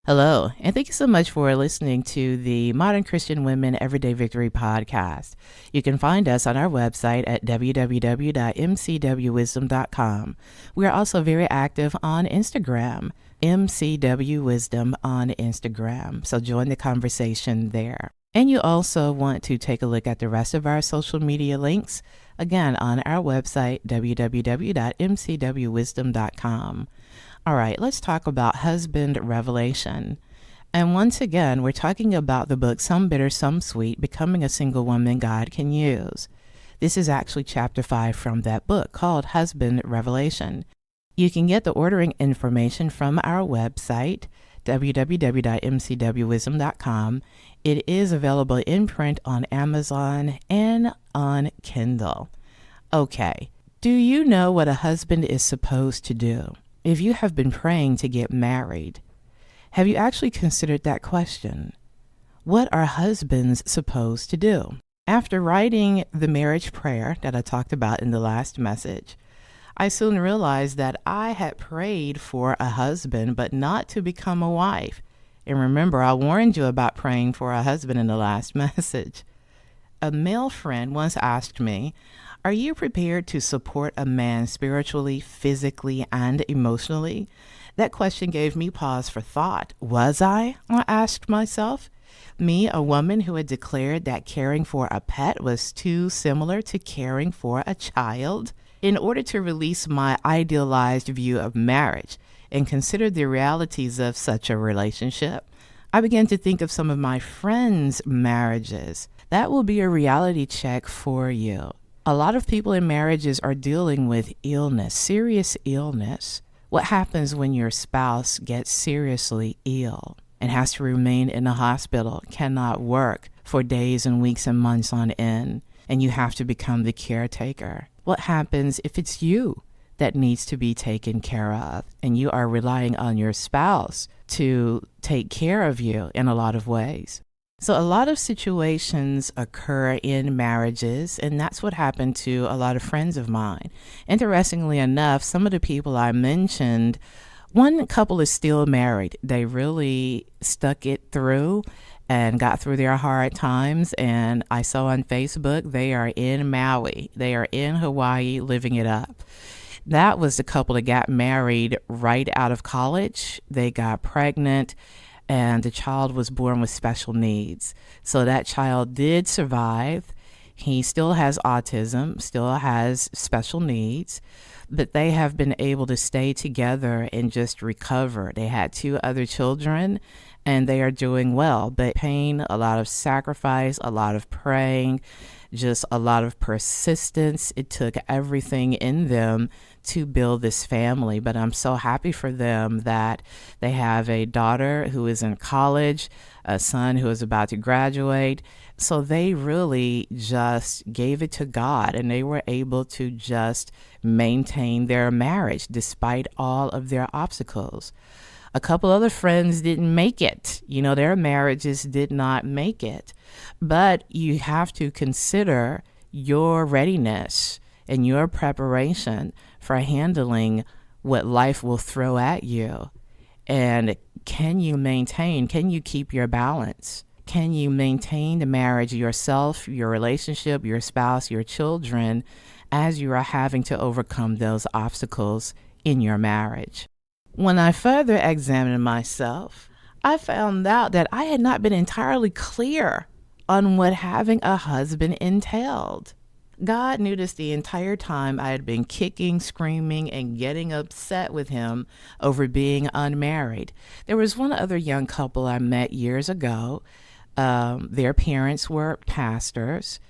Hello, and thank you so much for listening to the Modern Christian Women Everyday Victory podcast. You can find us on our website at www.mcwwisdom.com. We are also very active on Instagram, MCW Wisdom on Instagram. So join the conversation there. And you also want to take a look at the rest of our social media links, again, on our website, www.mcwwisdom.com. All right, let's talk about husband revelation. And once again, we're talking about the book, Some Bitter, Some Sweet, Becoming a Single Woman God Can Use. This is actually chapter 5 from that book called Husband Revelation. You can get the ordering information from our website, www.mcwwisdom.com. It is available in print on Amazon and on Kindle. Okay, do you know what a husband is supposed to do? If you have been praying to get married, have you actually considered that question? What are husbands supposed to do? After writing the marriage prayer that I talked about in the last message, I soon realized that I had prayed for a husband, but not to become a wife. And remember, I warned you about praying for a husband in the last message. A male friend once asked me, "Are you prepared to support a man spiritually, physically, and emotionally?" That question gave me pause for thought. Was I asked myself. Me, a woman who had declared that caring for a pet was too similar to caring for a child. In order to release my idealized view of marriage and consider the realities of such a relationship, I began to think of some of my friends' marriages. That will be a reality check for you. A lot of people in marriages are dealing with illness, serious illness. What happens when your spouse gets seriously ill and has to remain in the hospital, cannot work for days and weeks and months on end, and you have to become the caretaker? What happens if it's you that needs to be taken care of and you are relying on your spouse to take care of you in a lot of ways? So a lot of situations occur in marriages, and that's what happened to a lot of friends of mine. Interestingly enough, some of the people I mentioned, one couple is still married. They really stuck it through and got through their hard times, and I saw on Facebook they are in Maui. They are in Hawaii living it up. That was the couple that got married right out of college. They got pregnant, and the child was born with special needs. So that child did survive. He still has autism, still has special needs, but they have been able to stay together and just recover. They had 2 other children, and they are doing well. But pain, a lot of sacrifice, a lot of praying, just a lot of persistence. It took everything in them to build this family, but I'm so happy for them that they have a daughter who is in college, a son who is about to graduate. So they really just gave it to God, and they were able to just maintain their marriage despite all of their obstacles. A couple other friends didn't make it. Their marriages did not make it. But you have to consider your readiness and your preparation for handling what life will throw at you. And can you keep your balance? Can you maintain the marriage yourself, your relationship, your spouse, your children, as you are having to overcome those obstacles in your marriage? When I further examined myself, I found out that I had not been entirely clear on what having a husband entailed. God knew this the entire time I had been kicking, screaming, and getting upset with him over being unmarried. There was one other young couple I met years ago. Their parents were pastors.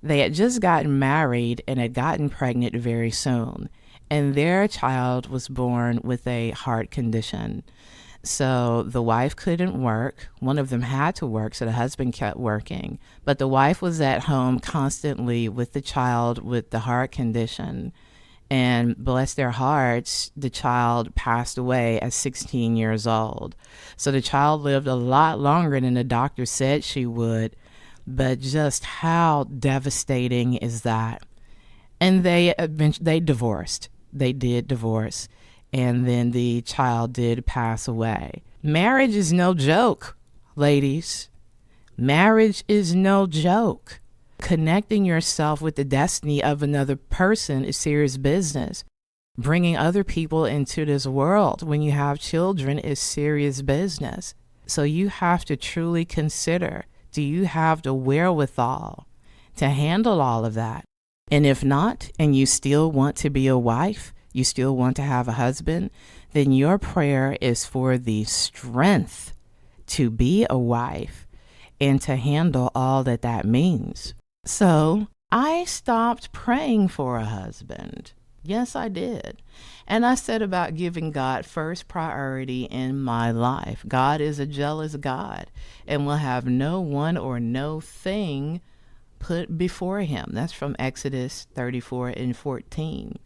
They had just gotten married and had gotten pregnant very soon, and their child was born with a heart condition. So the wife couldn't work. One of them had to work, so the husband kept working. But the wife was at home constantly with the child with the heart condition. And bless their hearts, the child passed away at 16 years old. So the child lived a lot longer than the doctor said she would. But just how devastating is that? And they divorced. They did divorce. And then the child did pass away. Marriage is no joke, ladies. Marriage is no joke. Connecting yourself with the destiny of another person is serious business. Bringing other people into this world when you have children is serious business. So you have to truly consider, do you have the wherewithal to handle all of that? And if not, and you still want to be a wife, you still want to have a husband, then your prayer is for the strength to be a wife and to handle all that that means. So I stopped praying for a husband. Yes, I did. And I said about giving God first priority in my life. God is a jealous God and will have no one or no thing put before him. That's from Exodus 34:14.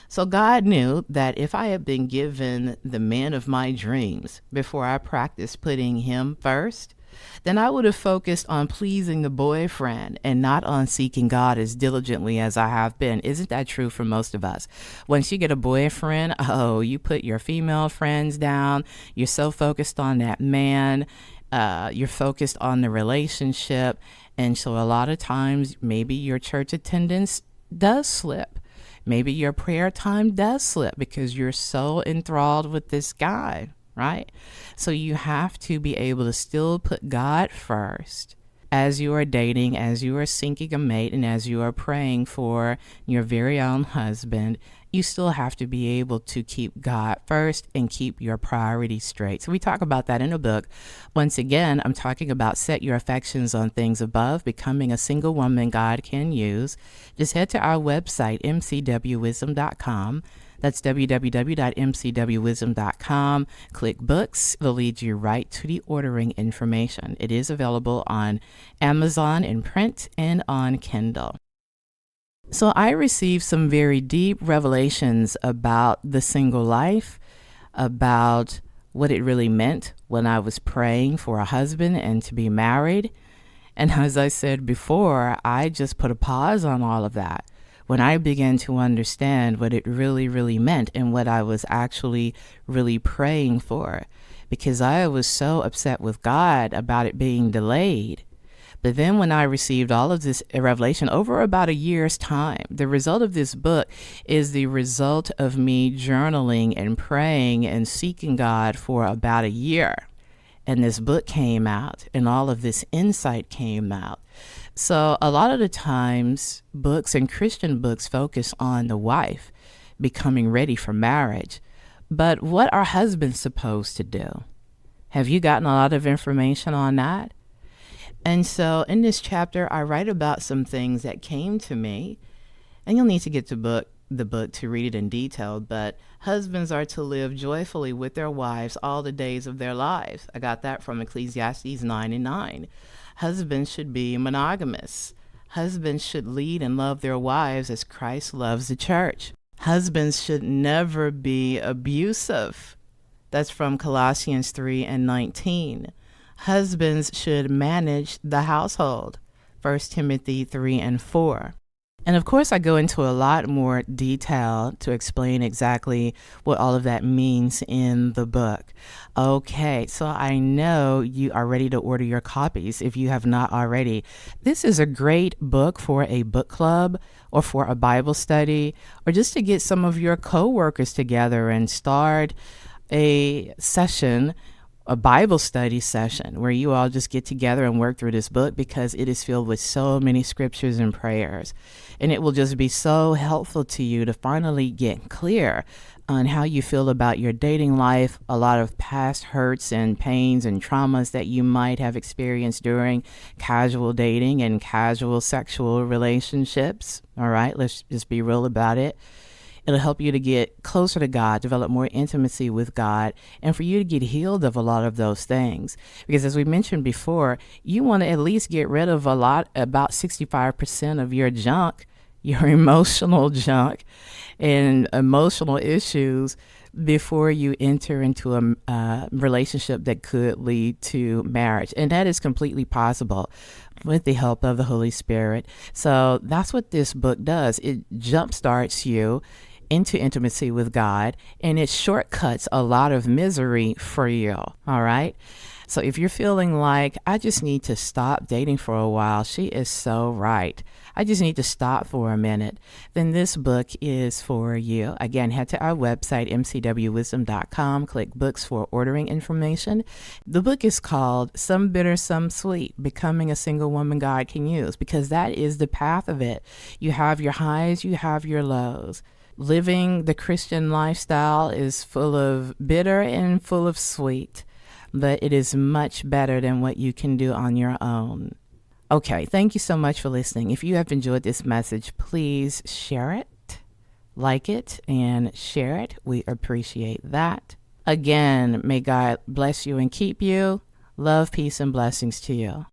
So God knew that if I had been given the man of my dreams before I practiced putting him first, then I would have focused on pleasing the boyfriend and not on seeking God as diligently as I have been. Isn't that true for most of us? Once you get a boyfriend, you put your female friends down. You're so focused on that man. You're focused on the relationship. And so a lot of times, maybe your church attendance does slip. Maybe your prayer time does slip because you're so enthralled with this guy, right? So you have to be able to still put God first as you are dating, as you are seeking a mate, and as you are praying for your very own husband. You still have to be able to keep God first and keep your priorities straight. So we talk about that in the book. Once again, I'm talking about set your affections on things above, becoming a single woman God can use. Just head to our website, mcwwisdom.com. That's www.mcwwisdom.com. Click books. It'll lead you right to the ordering information. It is available on Amazon in print and on Kindle. So I received some very deep revelations about the single life, about what it really meant when I was praying for a husband and to be married. And as I said before, I just put a pause on all of that when I began to understand what it really, really meant and what I was actually really praying for, because I was so upset with God about it being delayed. But then when I received all of this revelation over about a year's time, the result of this book is the result of me journaling and praying and seeking God for about a year. And this book came out and all of this insight came out. So a lot of the times books and Christian books focus on the wife becoming ready for marriage. But what are husbands supposed to do? Have you gotten a lot of information on that? And so in this chapter, I write about some things that came to me, and you'll need to get the book to read it in detail, but husbands are to live joyfully with their wives all the days of their lives. I got that from Ecclesiastes 9:9. Husbands should be monogamous. Husbands should lead and love their wives as Christ loves the church. Husbands should never be abusive. That's from Colossians 3:19. Husbands should manage the household, 1 Timothy 3:4. And of course, I go into a lot more detail to explain exactly what all of that means in the book. Okay, so I know you are ready to order your copies if you have not already. This is a great book for a book club or for a Bible study, or just to get some of your coworkers together and start a session, a Bible study session where you all just get together and work through this book, because it is filled with so many scriptures and prayers. And it will just be so helpful to you to finally get clear on how you feel about your dating life, a lot of past hurts and pains and traumas that you might have experienced during casual dating and casual sexual relationships. All right, let's just be real about it. It'll help you to get closer to God, develop more intimacy with God, and for you to get healed of a lot of those things. Because as we mentioned before, you want to at least get rid of about 65% of your junk, your emotional junk and emotional issues before you enter into a relationship that could lead to marriage. And that is completely possible with the help of the Holy Spirit. So that's what this book does. It jumpstarts you. into intimacy with God, and it shortcuts a lot of misery for you. All right. So if you're feeling like, I just need to stop dating for a while, she is so right. I just need to stop for a minute, then this book is for you. Again, head to our website, mcwwisdom.com, click books for ordering information. The book is called Some Bitter, Some Sweet, Becoming a Single Woman God Can Use, because that is the path of it. You have your highs, you have your lows. Living the Christian lifestyle is full of bitter and full of sweet, but it is much better than what you can do on your own. Okay, thank you so much for listening. If you have enjoyed this message, please share it, like it, and share it. We appreciate that. Again, may God bless you and keep you. Love, peace, and blessings to you.